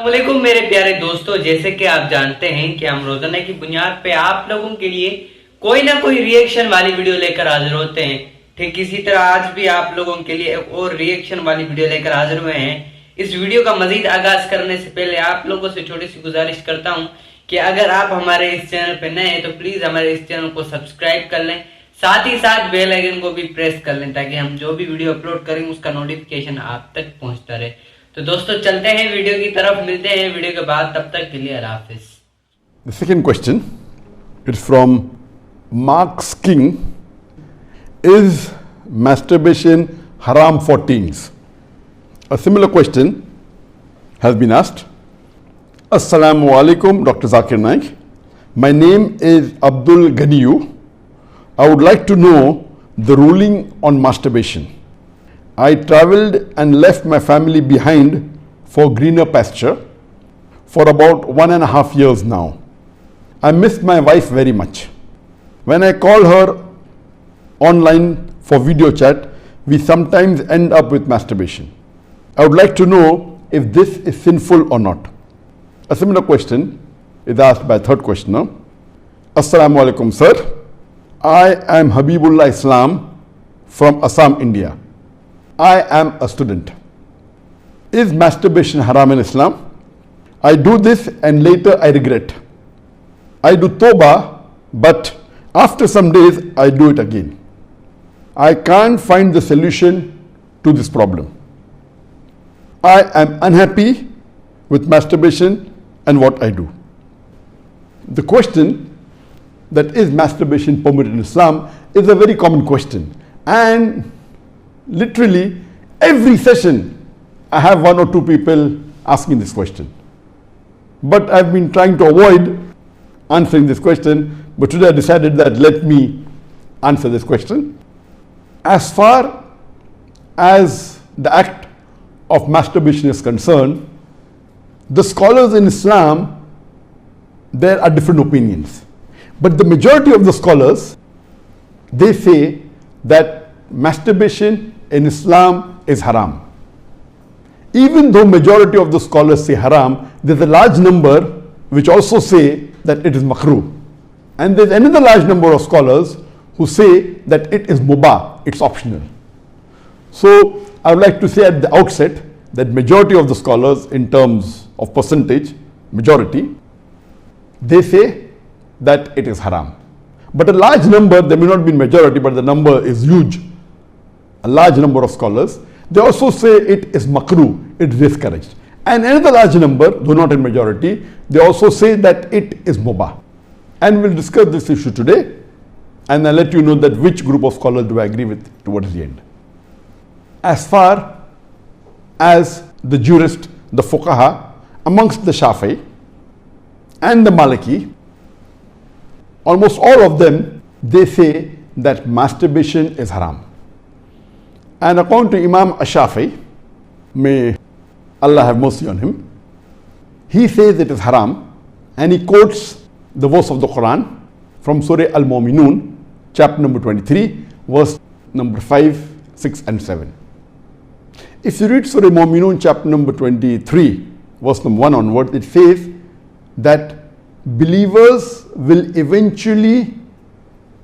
वालेकुम मेरे प्यारे दोस्तों, जैसे कि आप जानते हैं कि हम रोजाना की बुनियाद पे आप लोगों के लिए कोई ना कोई रिएक्शन वाली वीडियो लेकर हाजिर होते हैं। ठीक इसी तरह आज भी आप लोगों के लिए एक और रिएक्शन वाली वीडियो लेकर हाजिर हुए हैं। इस वीडियो का मजीद आगाज करने से पहले आप लोगों से छोटी सी गुजारिश करता हूं कि अगर आप हमारे इस चैनल पे नए हैं तो प्लीज हमारे इस चैनल को सब्सक्राइब कर लें, साथ ही साथ बेल आइकन को भी प्रेस कर लें ताकि हम जो भी वीडियो अपलोड करेंगे उसका नोटिफिकेशन आप तक पहुंचता रहे। तो दोस्तों चलते हैं वीडियो की तरफ, मिलते हैं वीडियो के बाद, तब तक के लिए अल्लाह हाफिज। The second question is from Mark's King. Is masturbation haram for teens? A similar question has been asked. Assalamu alaikum, Dr. Zakir Naik. My name is Abdul Ganiyu. I would like to know the ruling on masturbation. I traveled and left my family behind for greener pasture for about 1.5 years now. I miss my wife very much. When I call her online for video chat, we sometimes end up with masturbation. I would like to know if this is sinful or not. A similar question is asked by third questioner. Assalamu alaikum, sir. I am Habibullah Islam from Assam, India. I am a student. Is masturbation haram in Islam? I do this and later I regret. I do tawbah, but after some days I do it again. I can't find the solution to this problem. I am unhappy with masturbation and what I do. The question that is masturbation permitted in Islam is a very common question, and literally every session I have one or two people asking this question. But I've been trying to avoid answering this question, but today I decided that let me answer this question. As far as the act of masturbation is concerned, the scholars in Islam, there are different opinions. But the majority of the scholars, they say that masturbation in Islam is haram. Even though majority of the scholars say haram, there's a large number which also say that it is makruh. And there's another large number of scholars who say that it is mubah, it's optional. So I would like to say at the outset that majority of the scholars, in terms of percentage, majority, they say that it is haram. But a large number, there may not be majority, but the number is huge. A large number of scholars, they also say it is makruh, it is discouraged. And another large number, though not in majority, they also say that it is mubah. And we'll discuss this issue today, and I'll let you know that which group of scholars do I agree with towards the end. As far as the jurist, the fuqaha, amongst the Shafi'i and the Maliki, almost all of them, they say that masturbation is haram. And according to Imam Ash-Shafi'i, may Allah have mercy on him, he says it is haram, and he quotes the verse of the Quran from Surah Al-Mu'minun, chapter number 23, verse number 5, 6 and 7. If you read Surah Al-Mu'minun, chapter number 23, verse number 1 onward, it says that believers will eventually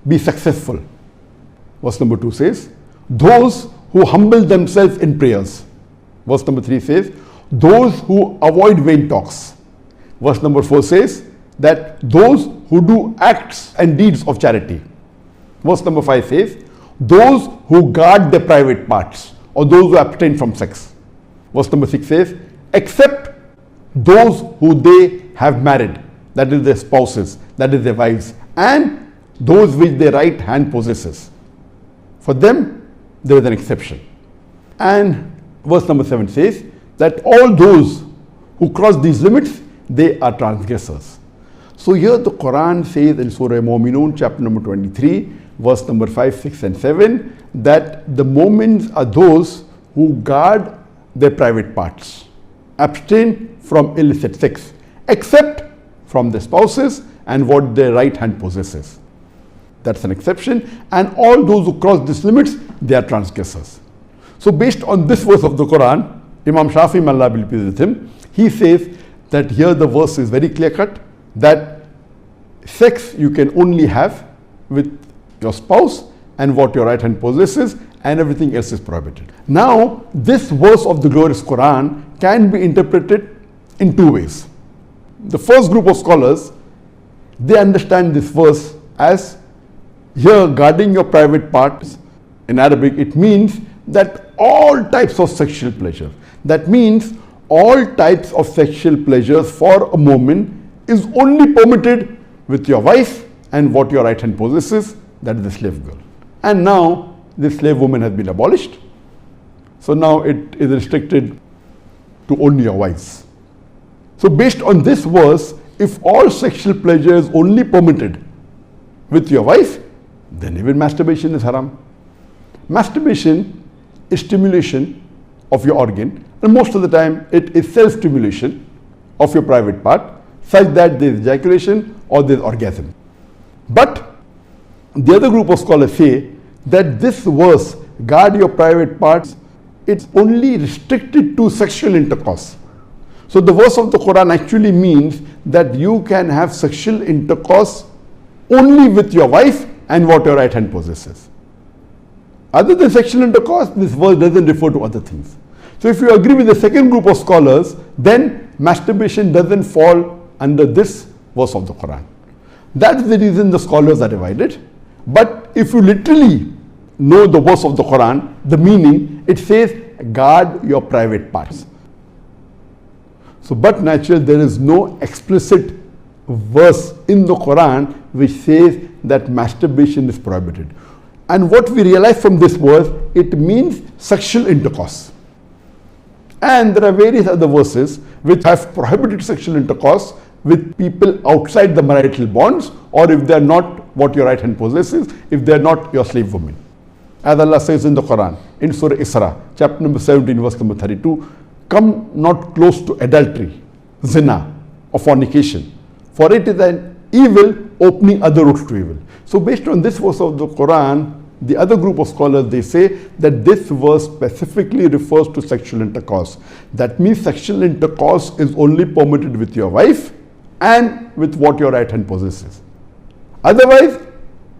be successful. Verse number 2 says, those who humble themselves in prayers. Verse number 3 says, those who avoid vain talks. Verse number 4 says that those who do acts and deeds of charity. Verse number 5 says, those who guard their private parts, or those who abstain from sex. Verse number 6 says, except those who they have married, that is their spouses, that is their wives, and those which their right hand possesses. For them, there is an exception. And verse number 7 says that all those who cross these limits, they are transgressors. So here the Quran says in Surah Mu'minun, chapter number 23, verse number 5, 6 and 7, that the mu'mins are those who guard their private parts, abstain from illicit sex, except from their spouses and what their right hand possesses. That's an exception. And all those who cross these limits, they are transgressors. So based on this verse of the Quran, Imam Shafi, may Allah be pleased with him, he says that here the verse is very clear cut that sex you can only have with your spouse and what your right hand possesses, and everything else is prohibited. Now, this verse of the glorious Quran can be interpreted in two ways. The first group of scholars, they understand this verse as here guarding your private parts. In Arabic, it means that all types of sexual pleasure. That means all types of sexual pleasures for a moment is only permitted with your wife and what your right hand possesses, that is the slave girl. And now the slave woman has been abolished. So now it is restricted to only your wives. So based on this verse, if all sexual pleasure is only permitted with your wife, then even masturbation is haram. Masturbation is stimulation of your organ, and most of the time it is self-stimulation of your private part, such that there is ejaculation or there is orgasm. But the other group of scholars say that this verse, guard your private parts, it's only restricted to sexual intercourse. So the verse of the Quran actually means that you can have sexual intercourse only with your wife and what your right hand possesses. Other than sexual intercourse, this verse doesn't refer to other things. So if you agree with the second group of scholars, then masturbation doesn't fall under this verse of the Quran. That's the reason the scholars are divided. But if you literally know the verse of the Quran, the meaning, it says guard your private parts. So but naturally there is no explicit verse in the Quran which says that masturbation is prohibited. And what we realize from this verse, it means sexual intercourse. And there are various other verses which have prohibited sexual intercourse with people outside the marital bonds, or if they are not what your right hand possesses, if they are not your slave woman. As Allah says in the Quran, in Surah Isra, chapter number 17, verse number 32, come not close to adultery, zina, or fornication, for it is an evil opening other routes to evil. So based on this verse of the Quran, the other group of scholars, they say that this verse specifically refers to sexual intercourse. That means sexual intercourse is only permitted with your wife and with what your right hand possesses. Otherwise,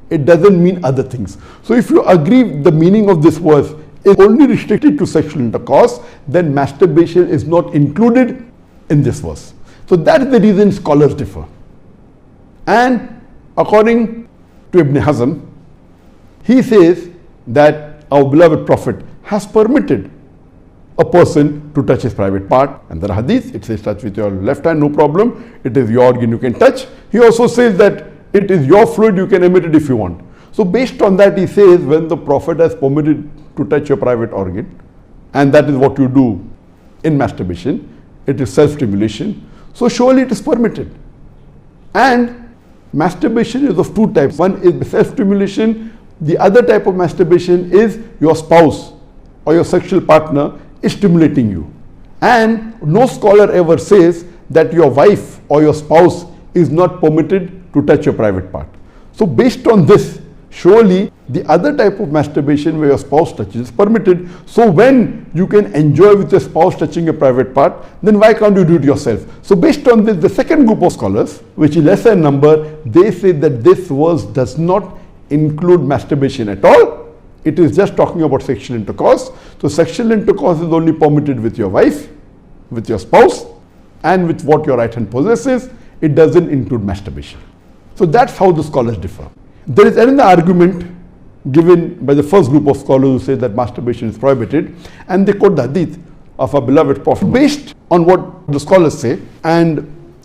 it doesn't mean other things. So if you agree the meaning of this verse is only restricted to sexual intercourse, then masturbation is not included in this verse. So that's the reason scholars differ. And according to Ibn Hazm, he says that our beloved Prophet has permitted a person to touch his private part. And there are hadith, it says touch with your left hand, no problem. It is your organ, you can touch. He also says that it is your fluid, you can emit it if you want. So based on that, he says when the Prophet has permitted to touch your private organ, and that is what you do in masturbation, it is self-stimulation, so surely it is permitted. And masturbation is of two types. One is self-stimulation. The other type of masturbation is your spouse or your sexual partner is stimulating you. And no scholar ever says that your wife or your spouse is not permitted to touch your private part. So based on this, surely the other type of masturbation where your spouse touches is permitted. So when you can enjoy with your spouse touching your private part, then why can't you do it yourself? So based on this, the second group of scholars, which is lesser in number, they say that this verse does not include masturbation at all. It is just talking about sexual intercourse. So sexual intercourse is only permitted with your wife, with your spouse, and with what your right hand possesses. It doesn't include masturbation. So that's how the scholars differ. There is another argument given by the first group of scholars who say that masturbation is prohibited, and they quote the hadith of our beloved Prophet. Based on what the scholars say and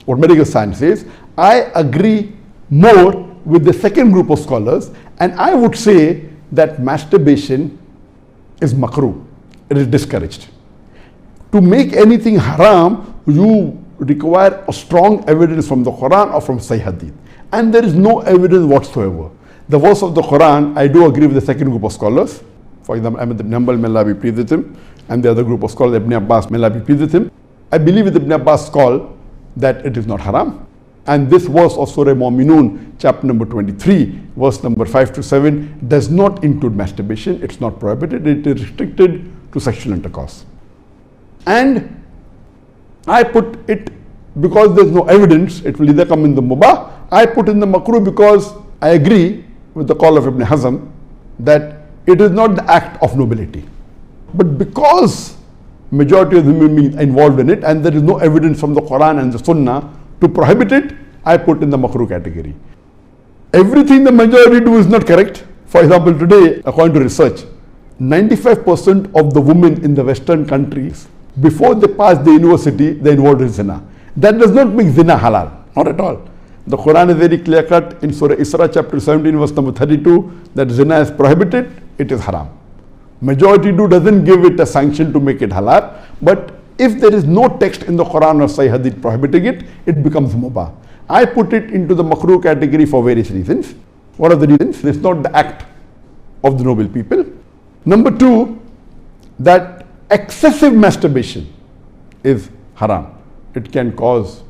what medical science says, I agree more with the second group of scholars, and I would say that masturbation is makruh, it is discouraged. To make anything haram, you require a strong evidence from the Quran or from Sahih Hadith, and there is no evidence whatsoever. The verse of the Quran, I do agree with the second group of scholars, for example Ahmad ibn Hanbal, may Allah be pleased with him, and the other group of scholars, Ibn Abbas, may Allah be pleased with him. I believe with Ibn Abbas' call that it is not haram. And this verse of Surah Mu'minun, chapter number 23, verse number 5 to 7, does not include masturbation. It's not prohibited. It is restricted to sexual intercourse. And I put it because there's no evidence, it will either come in the mubah. I put in the makruh because I agree with the call of Ibn Hazm that it is not the act of nobility. But because majority of the human beings are involved in it and there is no evidence from the Quran and the Sunnah to prohibit it, I put in the makruh category. Everything the majority do is not correct. For example, today, according to research, 95% of the women in the Western countries, before they pass the university, they involved in zina. That does not make zina halal, not at all. The Quran is very clear cut in Surah Isra chapter 17 verse number 32 that zina is prohibited, it is haram. Majority do doesn't give it a sanction to make it halal, but if there is no text in the Quran or Sahih Hadith prohibiting it, it becomes mubah. I put it into the makruh category for various reasons. What are the reasons? It's not the act of the noble people. Number two, that excessive masturbation is haram. It can cause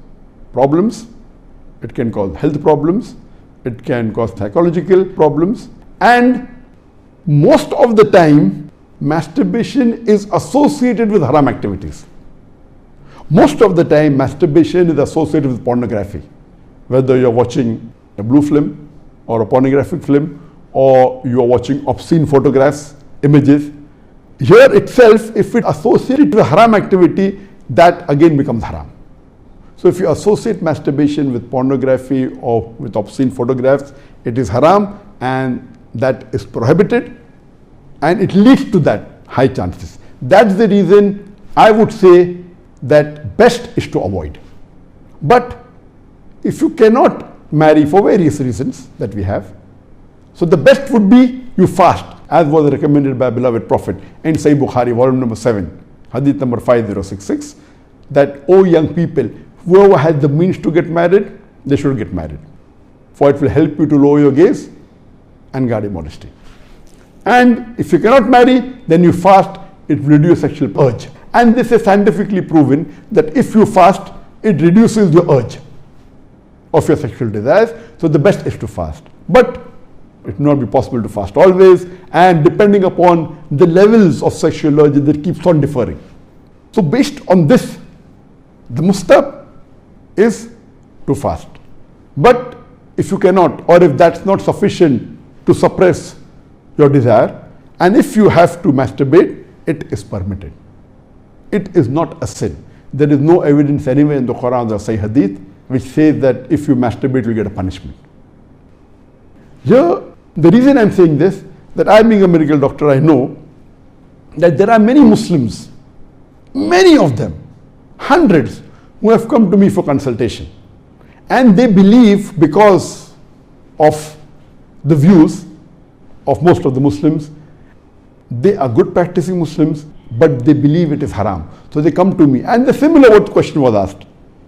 problems, it can cause health problems, it can cause psychological problems, and most of the time masturbation is associated with haram activities. Most of the time masturbation is associated with pornography, whether you're watching a blue film or a pornographic film or you're watching obscene photographs, images. Here itself, if it associated with haram activity, that again becomes haram. So if you associate masturbation with pornography or with obscene photographs, it is haram and that is prohibited and it leads to that high chances. That's the reason I would say that best is to avoid. But if you cannot marry for various reasons that we have, so the best would be you fast, as was recommended by beloved Prophet in Sahih Bukhari, volume number 7, hadith number 5066, that, O young people, whoever has the means to get married, they should get married. For it will help you to lower your gaze and guard your modesty. And if you cannot marry, then you fast, it will reduce sexual urge. And this is scientifically proven that if you fast, it reduces your urge of your sexual desires. So the best is to fast. But it will not be possible to fast always, and depending upon the levels of sexual urge, that keeps on differing. So based on this, the mustahab is to fast. But if you cannot, or if that's not sufficient to suppress your desire, and if you have to masturbate, it is permitted. It is not a sin. There is no evidence anywhere in the Quran or Sahih Hadith which says that if you masturbate, you get a punishment. Here, the reason I'm saying this, that I being a medical doctor, I know that there are many Muslims, many of them, hundreds, who have come to me for consultation. And they believe, because of the views of most of the Muslims, they are good practicing Muslims, but they believe it is haram. So they come to me. And the similar what question was asked,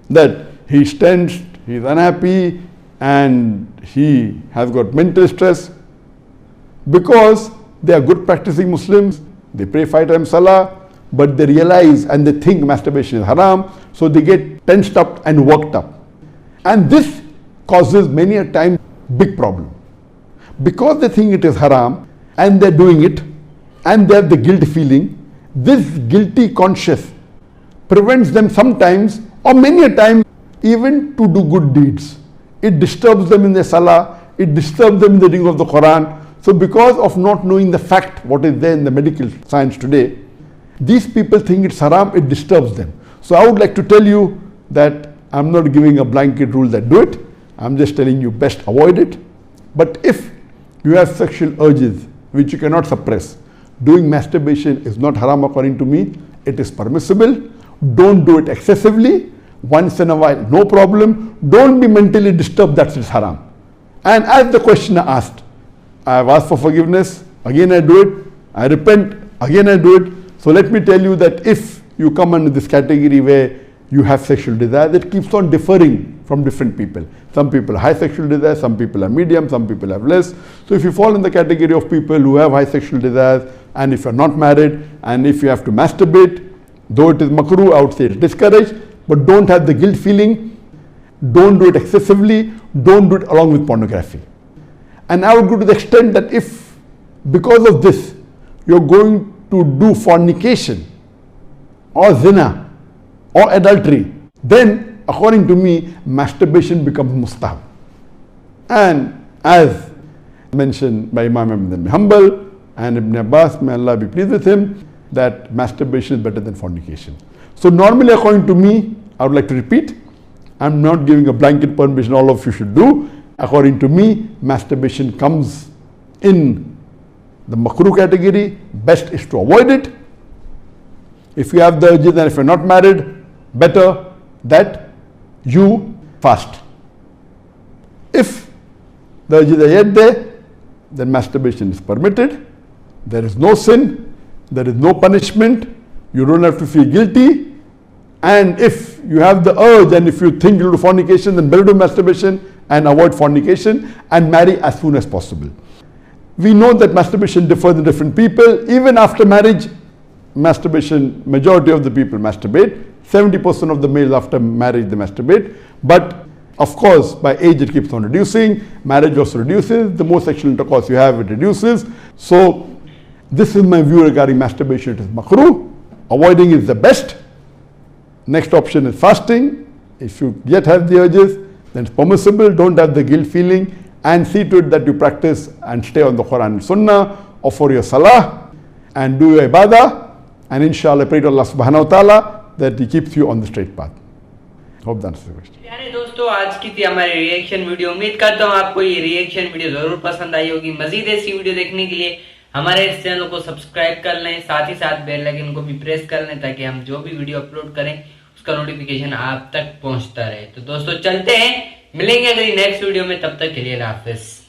that he's tensed, he's unhappy, and he has got mental stress. Because they are good practicing Muslims, they pray 5 times salah, but they realize and they think masturbation is haram, so they get tensed up and worked up. And this causes many a time big problem. Because they think it is haram and they're doing it and they have the guilt feeling, this guilty conscience prevents them sometimes or many a time even to do good deeds. It disturbs them in their salah, it disturbs them in the reading of the Quran. So because of not knowing the fact, what is there in the medical science today, these people think it's haram, it disturbs them. So I would like to tell you that I'm not giving a blanket rule that do it. I'm just telling you best avoid it. But if you have sexual urges which you cannot suppress, doing masturbation is not haram according to me. It is permissible. Don't do it excessively. Once in a while, no problem. Don't be mentally disturbed that it's haram. And as the questioner asked, I have asked for forgiveness, again I do it, I repent, again I do it. So let me tell you that if you come under this category where you have sexual desire, that keeps on differing from different people. Some people have high sexual desire, some people are medium, some people have less. So if you fall in the category of people who have high sexual desires, and if you're not married, and if you have to masturbate, though it is makruh, I would say it's discouraged, but don't have the guilt feeling, don't do it excessively, don't do it along with pornography. And I would go to the extent that if, because of this, you're going to do fornication, or zina, or adultery, then according to me, masturbation becomes mustahab. And as mentioned by Imam Ibn Hanbal and Ibn Abbas, may Allah be pleased with him, that masturbation is better than fornication. So normally, according to me, I would like to repeat, I'm not giving a blanket permission all of you should do. According to me, masturbation comes in the makruh category. Best is to avoid it. If you have the urges and if you're not married, better that you fast. If the urges are yet there, then masturbation is permitted. There is no sin, there is no punishment, you don't have to feel guilty. And if you have the urge and if you think you'll do fornication, then better do masturbation and avoid fornication and marry as soon as possible. We know that masturbation differs in different people. Even after marriage, masturbation, majority of the people masturbate. 70% of the males after marriage they masturbate. But of course, by age it keeps on reducing. Marriage also reduces. The more sexual intercourse you have, it reduces. So this is my view regarding masturbation. It is makruh. Avoiding is the best. Next option is fasting. If you yet have the urges, then it's permissible. Don't have the guilt feeling, and see to it that you practice and stay on the Quran and Sunnah, offer your salah and do your ibadah, and inshallah pray to Allah subhanahu wa ta'ala that He keeps you on the straight path. Hope that answers the question. प्यारे दोस्तों, आज की थी हमारी reaction video. उम्मीद करता हूँ आपको ये रिएक्शन वीडियो जरूर पसंद आई होगी। मजीद ऐसी वीडियो देखने के लिए हमारे इस चैनल को सब्सक्राइब कर लें, साथ ही साथ बेल आइकन को भी प्रेस कर लें ताकि हम जो भी वीडियो अपलोड करें उसका नोटिफिकेशन आप तक पहुंचता रहे। तो दोस्तों चलते हैं, मिलेंगे अगली नेक्स्ट वीडियो में, तब तक के लिए अल्लाह हाफिज।